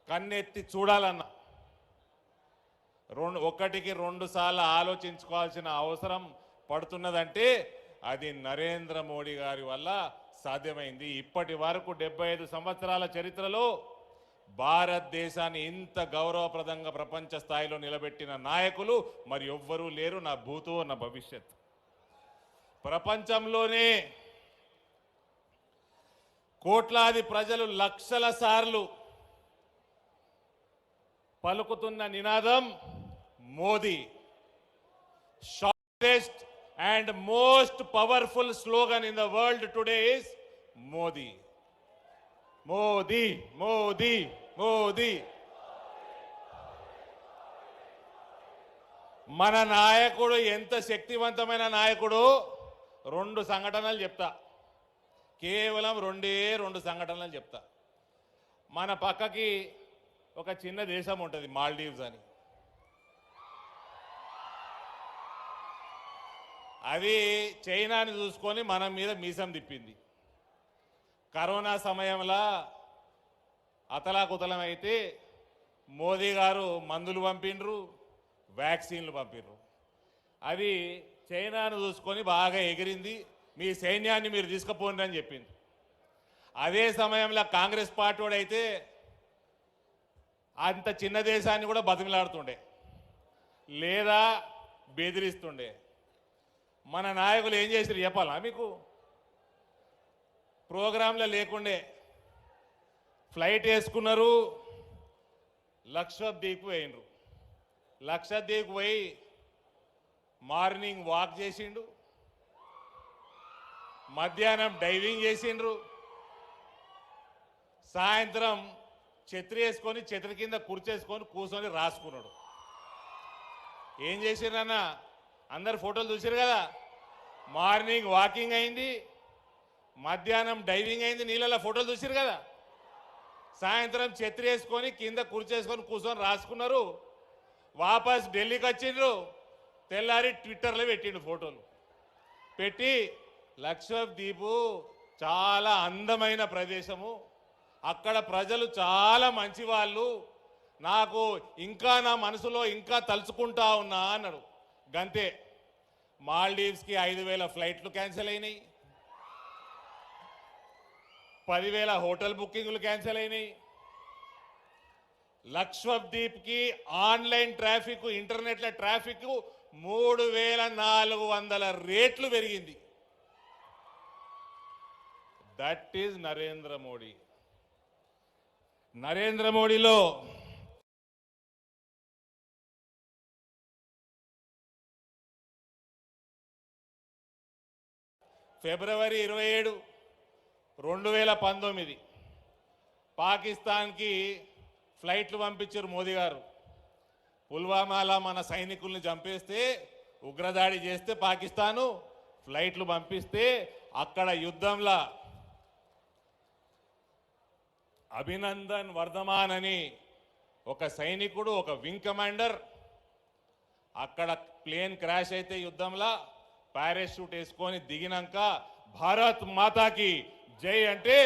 కన్నెత్తి చూడాలన్నా ఒకటికి రెండు సార్లు ఆలోచించుకోవాల్సిన అవసరం పడుతున్నదంటే అది నరేంద్ర మోడీ గారి వల్ల సాధ్యమైంది. ఇప్పటి వరకు 75 సంవత్సరాల చరిత్రలో భారతదేశాన్ని ఇంత గౌరవప్రదంగా ప్రపంచ స్థాయిలో నిలబెట్టిన నాయకులు మరి ఎవ్వరూ లేరు, నా భూతో నా భవిష్యత్. ప్రపంచంలోనే కోట్లాది ప్రజలు లక్షల సార్లు పలుకుతున్న నినాదం Modi. Shortest and most powerful slogan in the world today is Modi. Modi Modi Modi. మన నాయకుడు ఎంత శక్తివంతమైన నాయకుడు, రెండు సంఘటనలు చెప్తా, కేవలం రెండు సంఘటనలు చెప్తా. మన పక్కకి ఒక చిన్న దేశం ఉంటుంది మాల్దీవ్స్ అని. అది చైనాని చూసుకొని మన మీద మీసం తిప్పింది. కరోనా సమయంలో అతలాకుతలం అయితే మోదీ గారు మందులు పంపిండ్రు, వ్యాక్సిన్లు పంపిండ్రు. అది చైనాను చూసుకొని బాగా ఎగిరింది, మీ సైన్యాన్ని మీరు తీసుకుపోండి అని చెప్పింది. అదే సమయంలో కాంగ్రెస్ పార్టీ వాడైతే అంత చిన్న దేశాన్ని కూడా బతిమిలాడుతుండే లేదా బెదిరిస్తుండే. మన నాయకులు ఏం చేశారు చెప్పాలా మీకు? ప్రోగ్రాంలో లేకుండే ఫ్లైట్ వేసుకున్నారు, లక్షద్వీప్ పోయినరు. లక్షద్వీప్ పోయి మార్నింగ్ వాక్ చేసిండు, మధ్యాహ్నం డైవింగ్ చేసిండ్రు, సాయంత్రం ఛత్రి వేసుకొని ఛత్రి కింద కూర్చేసుకొని కూర్చొని రాసుకున్నాడు. ఏం చేసిండ్రన్న? అందరు ఫోటోలు చూసారు కదా. మార్నింగ్ వాకింగ్ అయింది, మధ్యాహ్నం డైవింగ్ అయింది, నీళ్ళలో ఫోటోలు చూసారు కదా. సాయంత్రం ఛత్రి వేసుకొని కింద కూర్చేసుకొని కూర్చొని రాసుకున్నారు. వాపస్ ఢిల్లీకి వచ్చిండ్రు, తెల్లారి ట్విట్టర్లో పెట్టిండు ఫోటోలు పెట్టి, లక్షద్వీపు చాలా అందమైన ప్రదేశము, అక్కడ ప్రజలు చాలా మంచి వాళ్ళు, నాకు ఇంకా నా మనసులో ఇంకా తలుచుకుంటా ఉన్నా అన్నాడు. గంతే. మాల్దీవ్స్కి 5,000 ఫ్లైట్లు క్యాన్సిల్ అయినాయి, 10,000 హోటల్ బుకింగ్లు క్యాన్సిల్ అయినాయి. లక్షద్వీప్కి ఆన్లైన్ ట్రాఫిక్, ఇంటర్నెట్ల ట్రాఫిక్ 3,400 రేట్లు పెరిగింది. That is Narendra Modi. నరేంద్ర మోడీలో ఫిబ్రవరి 27, 2019 పాకిస్తాన్కి ఫ్లైట్లు పంపించారు మోదీ గారు. పుల్వామాలో మన సైనికుల్ని చంపేస్తే, ఉగ్రదాడి చేస్తే పాకిస్తాను ఫ్లైట్లు పంపిస్తే, అక్కడ యుద్ధంలో అభినందన్ వర్ధమాన్ అని ఒక సైనికుడు, ఒక వింగ్ కమాండర్, అక్కడ ప్లేన్ క్రాష్ అయితే యుద్ధంలో పారాషూట్ వేసుకొని దిగినాక భారత్ మాతాకి జై అంటే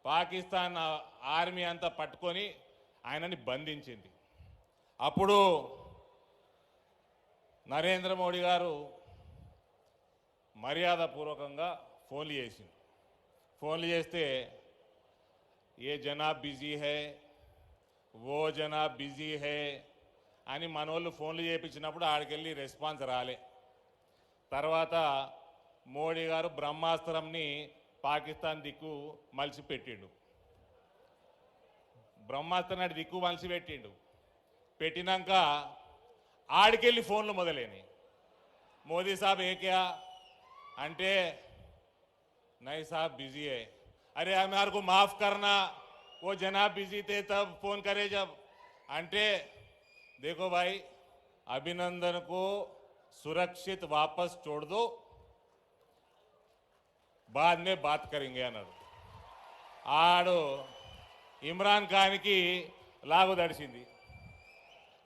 పాకిస్తాన్ ఆర్మీ అంతా పట్టుకొని ఆయనని బంధించింది. అప్పుడు నరేంద్ర మోడీ గారు మర్యాదపూర్వకంగా ఫోన్లు చేసింది. ఫోన్లు చేస్తే ఏ జనాబ్ బిజీ హై, ఓ జనాబ్ బిజీ హై అని మనోళ్ళు ఫోన్లు చేయించినప్పుడు ఆడికెళ్ళి రెస్పాన్స్ రాలే. తర్వాత మోడీ గారు బ్రహ్మాస్త్రంని పాకిస్తాన్ దిక్కు మలిసి పెట్టిండు. బ్రహ్మాస్త్రాన్ని దిక్కు మలిసి పెట్టిండు. పెట్టినాక ఆడికెళ్ళి ఫోన్లు మొదలైనవి. మోదీ సాబ్ ఏ క్యా అంటే, నై సాబ్ బిజీ है. अरे हमारे को माफ करना, वो जनाब बिजी थे तब फोन करे जब. అంటే देखो भाई, अभिनंदन को सुरक्षित वापस छोड़ दो, बाद में बात करेंगे అన్నాడు. ఆడు ఇమ్రాన్ ఖాన్కి లాగు దడిచింది.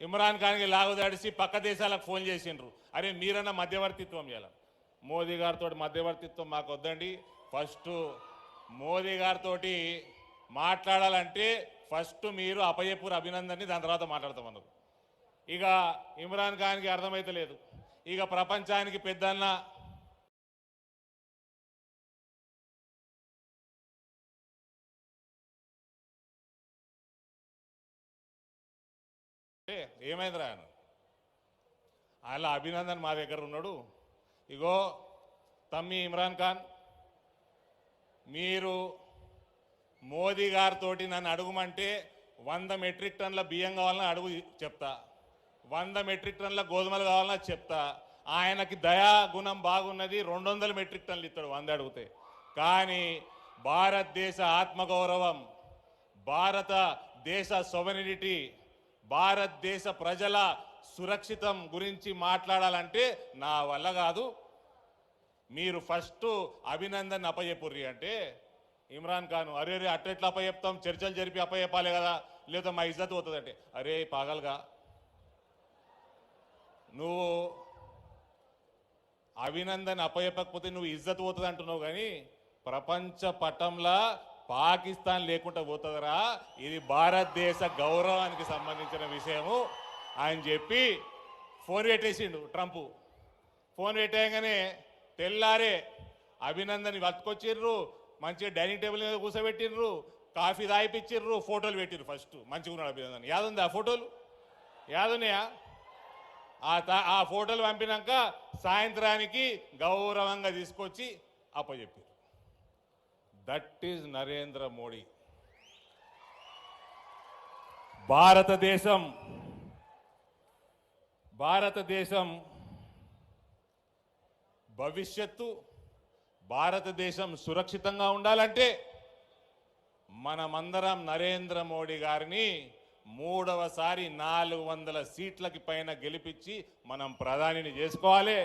ఇమ్రాన్ ఖాన్కి లాగు దడిచి పక్క దేశాలకు ఫోన్ చేసిండ్రు. అరే మీరన్నా మధ్యవర్తిత్వం చేయాలి. మోదీ గారితో మధ్యవర్తిత్వం మాకు వద్దండి, ఫస్ట్ మోదీ గారితో మాట్లాడాలంటే ఫస్ట్ మీరు అపయపూర్ అభినందన్ని దాని తర్వాత మాట్లాడతామన్నారు. ఇక ఇమ్రాన్ ఖాన్కి అర్థమైతలేదు. ఇక ప్రపంచానికి పెద్దన్న ఏమైందిరా ఆయన అలా అభినందన్ మా దగ్గర ఉన్నాడు. ఇగో తమ్మి ఇమ్రాన్ ఖాన్, మీరు మోదీ గారితో నన్ను అడుగుమంటే 100 మెట్రిక్ టన్నుల బియ్యం కావాలని అడుగు చెప్తా, 100 మెట్రిక్ టన్నుల గోధుమలు కావాలన్నా చెప్తా. ఆయనకి దయా గుణం బాగున్నది, 200 మెట్రిక్ టన్నులు ఇస్తాడు 100 అడిగితే. కానీ భారతదేశ ఆత్మగౌరవం, భారతదేశ సోవెనిటీ, భారతదేశ ప్రజల సురక్షితం గురించి మాట్లాడాలంటే నా వల్ల కాదు. మీరు ఫస్ట్ అభినందన్ అప్పచెప్పుర్రి అంటే ఇమ్రాన్ ఖాన్ అరే అట్టెట్లా అప్పచెప్తాం, చర్చలు జరిపి అప్పచెప్పాలి కదా, లేదా మా ఇజ్జత్ పోతుందంటే అరే పాగల్గా నువ్వు అభినందన్ అప్పచెప్పకపోతే నువ్వు ఇజ్జత్ పోతుంది అంటున్నావు. కానీ ప్రపంచ పటంలా పాకిస్తాన్ లేకుండా పోతుందరా, ఇది భారతదేశ గౌరవానికి సంబంధించిన విషయము అని చెప్పి ఫోన్ పెట్టేసిండు ట్రంప్. ఫోన్ పెట్టేయగానే తెల్లారే అభినందన్ పట్టుకొచ్చిర్రు, మంచిగా డైనింగ్ టేబుల్ మీద కూర్చోబెట్టిర్రు, కాఫీ తాగిపిచ్చిర్రు, ఫోటోలు పెట్టిర్రు. ఫస్ట్ మంచిగా ఉన్నాడు అభినందన్. యాదుంది ఆ ఫోటోలు? యాదున్నాయా? ఆ ఫోటోలు పంపినాక సాయంత్రానికి గౌరవంగా తీసుకొచ్చి అప్పచెప్పారు. That is Narendra Modi. భారతదేశం భవిష్యత్తు, భారతదేశం సురక్షితంగా ఉండాలంటే మనమందరం నరేంద్ర మోడీ గారిని 3వసారి 400 సీట్లకి పైన గెలిపించి మనం ప్రధానిని చేసుకోవాలి.